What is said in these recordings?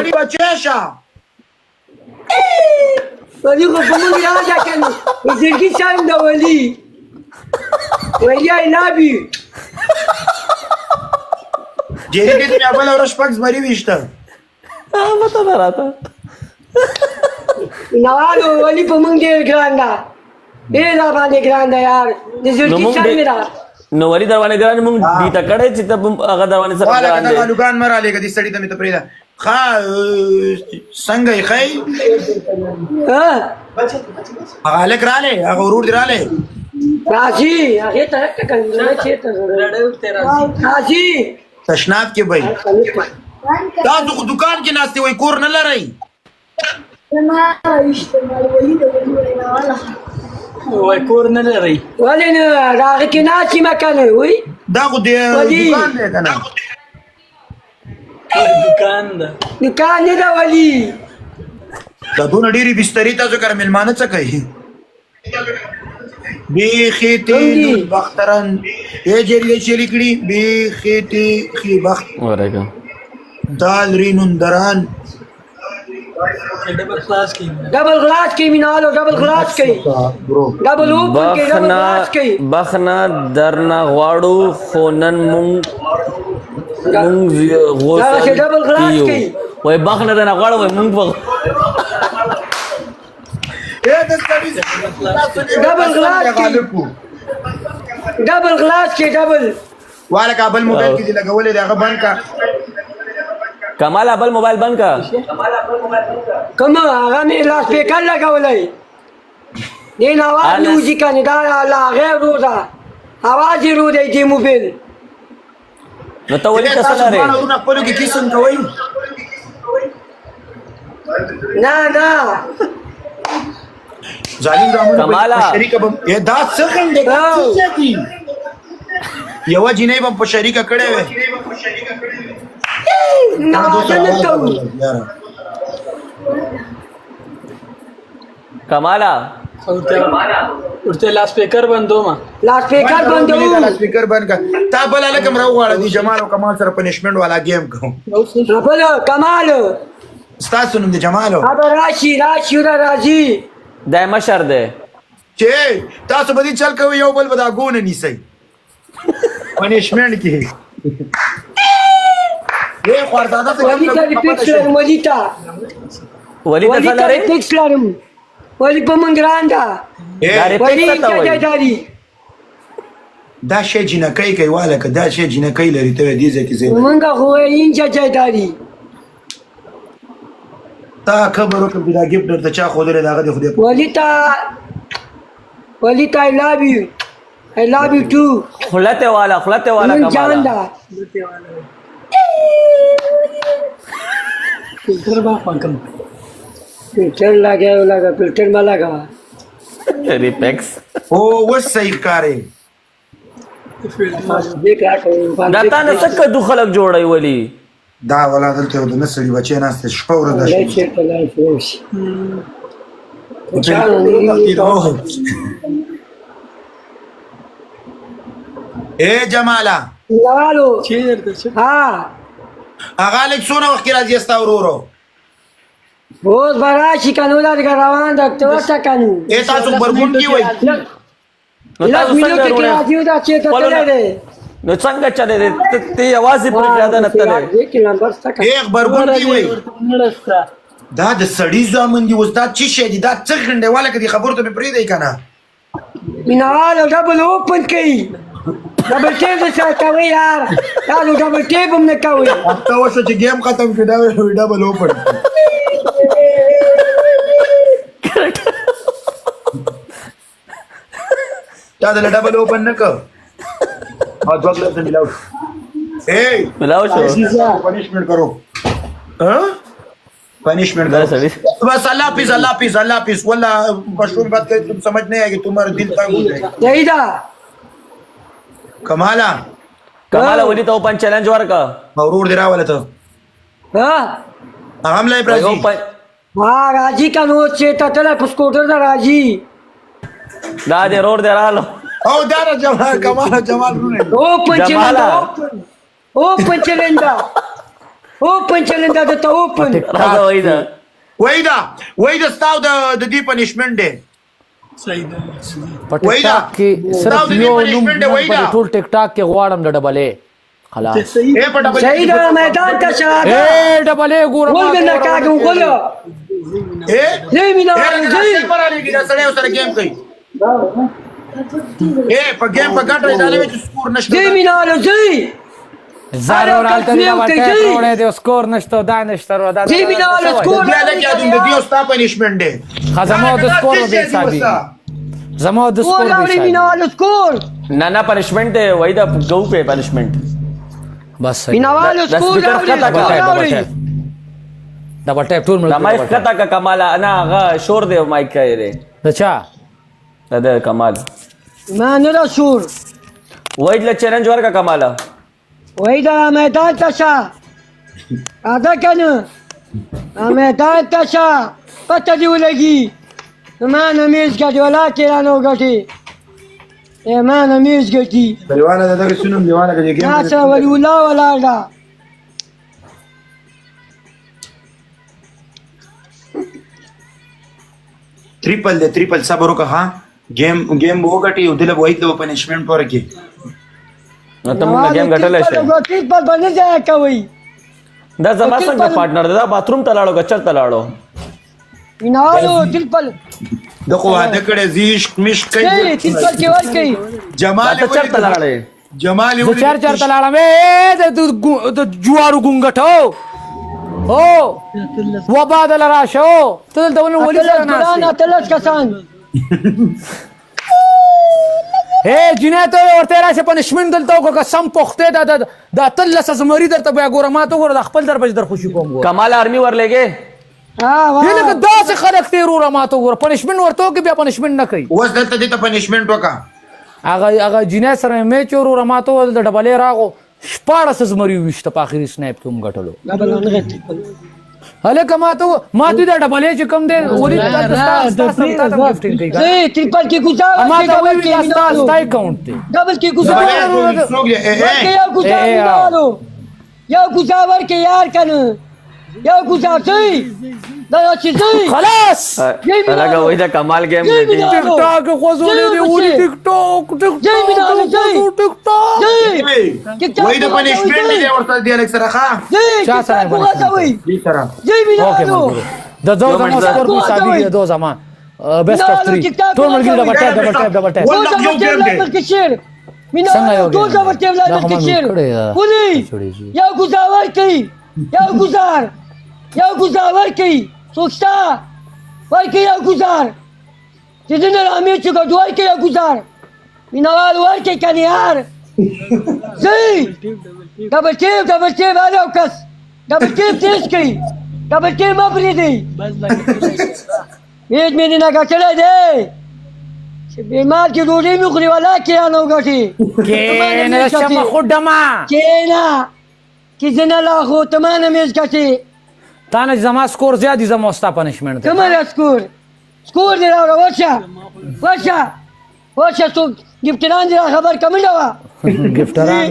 ولی بچه‌شا ولی خو په موږ راځه کنه زړګي څنګه د ولی I love you جیری دې مې اول ورځ شپږ زمري ویشته پته نه راته نوالو ولی په موږ ډېر ګران ده ډېر را باندې ګران ده یار د زړګي څنګه ده نو ولی در باندې ګران مونږ دې ته کړې چې ته هغه در باندې سره والا ګران کدا دی لوګان مرا لګه دي سړی ته مې ته پریدا خا څنګه یې خای ها هغه لک رااله هغه ورور دی رااله راځي هغه ته کنه چې ته راځي تشناب کې بای تاسو دکان کې ناشته وای کور نه لرئ ما اشتغل ولید ولا وای کور نه لري ولې نه راغی کې ناشې مکنه وای دا خو دې دکان دی کنه دکان ده دکان نه دا ولی دا دونه ډیری بستری تاسو کر ملمانه څه کوي بیخیتی بخترن یہ جریے چلی کڑی بیخیتی خی بخت ورګه دال رینون دران ډبل کلاس کې ډبل غلاس کې مینالو ډبل غلاس کې ډبل اوپن کې ډبل غلاس کې بخنا درنا غواړو خونن مونږ غوسه ډبل غلاس کې وای بخنا درنا غواړو وای مونږ ډبل غلاس کې ډبل غلاس کې ډبل والا کابل موبایل کې دی لګولې دا غبن کا کمال ابل موبایل بند کا کوم هغه مې لاس پیکر لګولې دې نو आवाज میوزیک نه دا لا غیر روزه आवाज یې رو دی دې موبایل نو ته ولې تاسو لري نه خپل کې کیسن کوي نه ظالم رحمان کمالا شریک به دا څه خندې څه کی یو جنې په شریکه کړه وې نه کوي کمالا ورته لاس پیکر بندو ما لاس پیکر بندو سپیکر بند کا تا بل لکم راوړه دي جمال او کمال سره پنشمنت والا گیم کوم خپل کمال استاد نوم دي جمالو اب راشي راځي دای مشر دی چې تاسو به دې چل کوي یو بل بدا ګونه نیسي پنشمنت کې یې خوارداده ته ولی ته پکسلر مولita ولی ته لري پکسلر ولی په منګراندا ولی ته دا شی جنکای کوي والا که دا شی جنکای لري ته دې ځکه زه منګه خو یې جاجداري تا خبرو کې دا گیفت درته چا خو درې داغه دی خو دې ولita I love you too خلته والا کمالا فلټر با پکم فلټر لگا فلټر ما لگا ریپیکس او وسې کارې دې کار کوي دا تا نه څه کدو خلک جوړای ولی دا ولا دلته د نسړي بچی نهسته شپه ورځ ده اے جمالا نوالو چیرته ها هغه لیک څونه وخت راځي استا ورورو روز براشي کنو دا روان د توسه کنو اے تاسو برګون کی وای نو تاسو څنګه راځي دا چې ته تللی نو څنګه چلے ته आवाज پر پیاده نه تلې یک نمبر تک اے برګون کی وای دا د سړی ځامن دی استاد چې شه دی دا څه غنډه والا کدي خبرته به پری دی کنه مینوال ډبل اوپن کوي ډبل ټیپ څه کوي یار دا ډبل ټیپ هم نه کوي تا وشو چې گیم ختم کړه دا ډبل اوپن دا ډبل اوپن نه کو और दो ग्लास मिलाओ ए मिलाओ शो पनिशमेंट करो हाँ पनिशमेंट करो बस अल्लाह हाफिज वल्ला मशरूम बात करे तुम समझ नहीं आएगी तुम्हारा दिल तंग हो जाएगा जहीदा कमाला वली तो ओपन चैलेंज वर का मवरूर दिरा वाला तो हाँ हम लाइव राजी हाँ राजी का नोट से ततला स्कूटर दा राजी दादे रोड दे रहा लो او دارا جمال رونے اوپن چلندا اوپن چلنده درته اوپن راځه وایده وایده ستاو د دې پنشمنت دی په ټیک ټاک کې صرف یو نوم په ټول ټیک ټاک کې غواړم د ډبل اے خلاص صحیح ده میدان ته شهادت اے ډبل اے ګور ولګ نه کاږم ګولو زی مینا زی پرالېږي دا سړی سره گیم کوي په گیم په ګټه ډالې چې سکور نشته زی مینا زی زارو رالته دی وټه وروړې دی سکور نشته دا نشته رو دا زی مینا سکور بیا لکه د دې ستا پنشمنت دی خزمو د سکور به حسابي زمو د سکور به سکور مینا سکور نه پنشمنٹ ہے وایده گو په پنشمنٹ بس مینا سکور دا بټه ټول مل دا مایک کتا کا کمال انا غا شور دی مایک کا دی اچھا دا کمال ما نه را شور وایده له چیلنج ورکا کمالا وای دا میدان ته شه ادا کنه میدان ته شه پته دی ولګي ما نه میز ګټي ولا کیرانو ګټي ما نه میز ګټي دیواله دغه سنم دیواله کې گیم ما څه ولی ولا دا ट्रिपल صبر وکړه ها گیم وګټي او دله وایي د پنشمنت ورکي نو ته موږ گیم غټلای شي ټریپل باندې ځای کوي دا زما څنګه پارټنر دا باتروم ته لاړو گچر ته لاړو وینالو ټریپل دغه واده کړه زیش مش کوي ټریپل کې ور کوي جمال ته چر ته لاړې جمال زه چار تلاړم د جوارو ګونګټو او وبادل راشو ته دلته ولې سره نه تلس کسان اے جناتو ورته راشه پنشمنت دلته کو قسم پخته دا تلس زمری درته بیا ګوره ما ته ګوره د خپل در بج در خوشي کوم ګوره کمال آرمی ور لګې یله که داسې خلک تیرو را ما ته ګوره پنشمنت ورته کې بیا پنشمنت نه کوي اوس دلته دې ته پنشمنت وکا هغه جنات سره میچ ورو را ما ته د ډبلې راغو شپاړس زمری وشته په اخري سنیپ کوم غټلو هله کما ته ما ته د ډبلې چې کوم دی ولې تاسو گیفټینګ کوي زه ټریپل کې ګزار ما ته وی تاسو تای کاونټ دی ډبل کې گزار یا گزار ورکه یار کنه یا گزار سي دا چې سي خلاص لگا وایده کمال گیم دی ټیک ټاک خو زولې دی ولې ټیک ټاک وایي د پنشمنت دی ورته دی الک سره ښه چا سره دې سره اوکې د دو زما سکور په حسابي دی دو زما بیسټ اف 3 ټول ملګری ډبل ټاپ څنګه یو ټول ډبل ټاپ لا کشیر ولي یا گزار ورکي یا گزار ورکي سوچتا ورکي یا گزار چې دنه امیر چې ګډوای کې یا گزار مینوال ورکي کني یار زي ډبل ټاپ والو کس ډبل ټاپ تیز کوي ډبل ټاپ ما پرې دی هیڅ مې نه غټلې دی چې بیمار کې ډوډۍ مې خوري ولا کې نه غټي کینه شم خدما کینا کې زنه لا خو تمانه مې غټي تا نه زما سکور زیات دي زما ستا پنشمنت کومه سکور دی راوړه وشه څو گیفټران دي خبر کمه دا گیفټران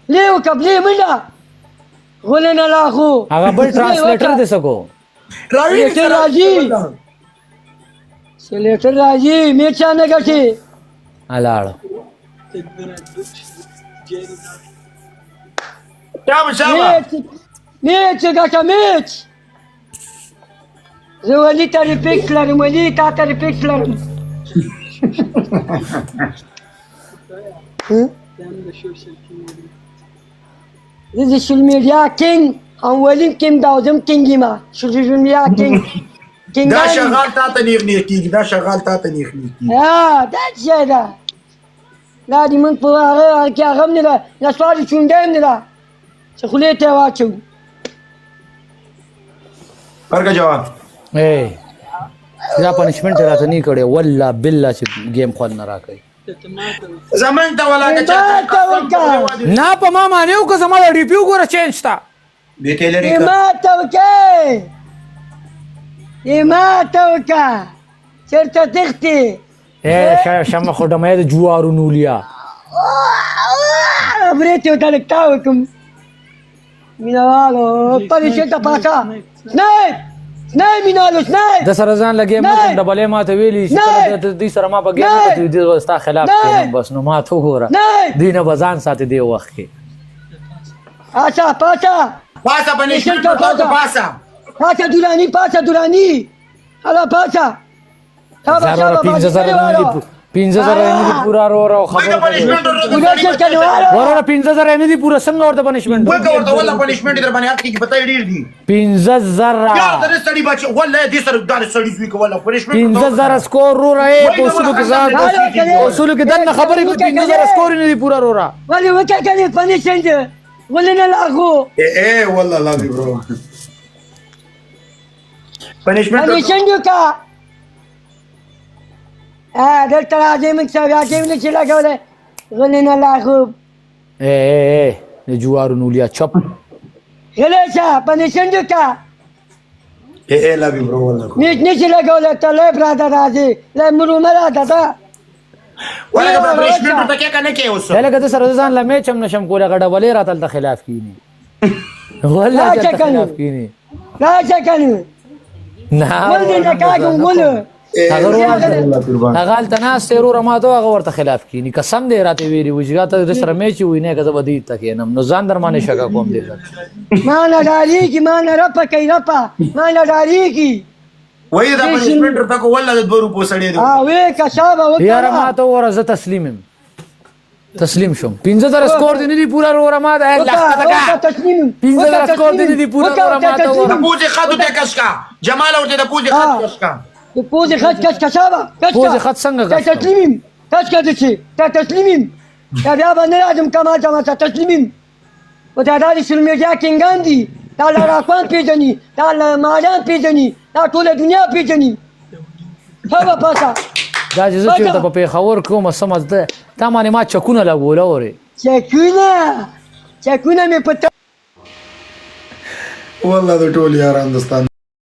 لیوکا بلی منډه غولنه لا خو هغه بل ټرانسلیټر دې سکو سلیټر راځي مې چا نه غټي الاړ میچ غټه میچ زه ولې ته ریپیکس لرم ولې تا ته ریپیکس لرم This is social media king. I'm willing king داوزم king ما social media king. دا شغال تا ته نیغ کیږي دا دا څه ده دا دې من په هغه کې هغه نه ده نه سوال چوندم نه ده چې خولې ته واچو ورکه جواب اے دا پنشمنت راته نه کړي والله بالله چې گیم خو نه راکړي زمون ته ولا که نه په ما مانیو که زما ریپیو ګوره چینج تا به تلری ما توکه چرته تختی اے شمه خو دمه د جوارو نولیا بريتي وتلك تاوكم مینوالو پنشمنت ته پاسه سنیپ سنیپ مینوالو سنیپ د سره ځان لګې نه. مې ډبلې ما ته ویلي چې نه. کله د دې سره ما په نه. ګیم کې دې وستا خلاف نه. کړم بس نو ما ته وګوره نه. دینه بزان ساتي دی وخت کې پاسه پاسه Pasa punishment pasa. پاسه دورانی پاسه دورانی هلا پاسه زره 15000 نه دي پورا رو Why the خبر punishment ګورځ کنه ورونه 15000 نه دي پورا څنګه ورته پنشمنت Why ورته ولا punishment در باندې حق کی پته ډیر دي 15000 یا د سړي بچ ولا دې سره د سړي زوی کوله punishment 15000 سکور رو رہے په اصول کې ځان اصول کې دنه خبرې کوي 15000 سکور نه دي پورا رو را ولی وکړه کنه پنشمنت ولی نه لاغو اے والله لا دي برو punishment پنشمنت کا دلته راځي موږ سره راځي موږ چې لګولې غلی نه لاغو اے د جوارو نولیا چپ غلی شه پنشمنت کا اے لا دي برو والله میچ نشي لګولې ته له براته راځي له مرو مرا ده ولا د punishment ته کې کنه کې اوس لکه د سره ځان لمه چم نشم کوله غډه ولې راتل د خلاف کینی والله راځه د کنه. خلاف کینی راځه کنه نه ولې نه کاږم ولې هغه تناس تیرو ما ته هغه ورته خلاف کینی قسم دې راته ویری وجګه ته د سره مې چې وینه کزه بدی تکینم نو ځان در باندې شګه کوم دې ما نه ډاریږي ما نه رپه کوي رپه ما نه ډاریږي وای دا punishment ته کو ولا د 2 روپو سړي دی وې کشابه یاره ما وکړه ته ورزه تسلیم شم 15000 سکور دې نه دی پورا رو ما ده لخت تکا تسلیم 15000 سکور دې نه دی پورا رو ما ته د پوزې خاطو ته کشکا جمال ورته د پوزې خاطو کشکا پوزې خط کش کشابه پوزې خط څنګه کش تسلیمیم کش کده شي تسلیمیم بیا باندې راځم کما جما تسلیمیم و دا د سلمیجا کینګان دي دا لراکوان پیژني دا مالان پیژني دا ټول دنیا پیژني هغه پاسه دا چې زه چېرته په پېښور کومه سمه ده تا باندې ما چکونه لګوله ورې چکونه مې پته والله د ټول یاران دوستان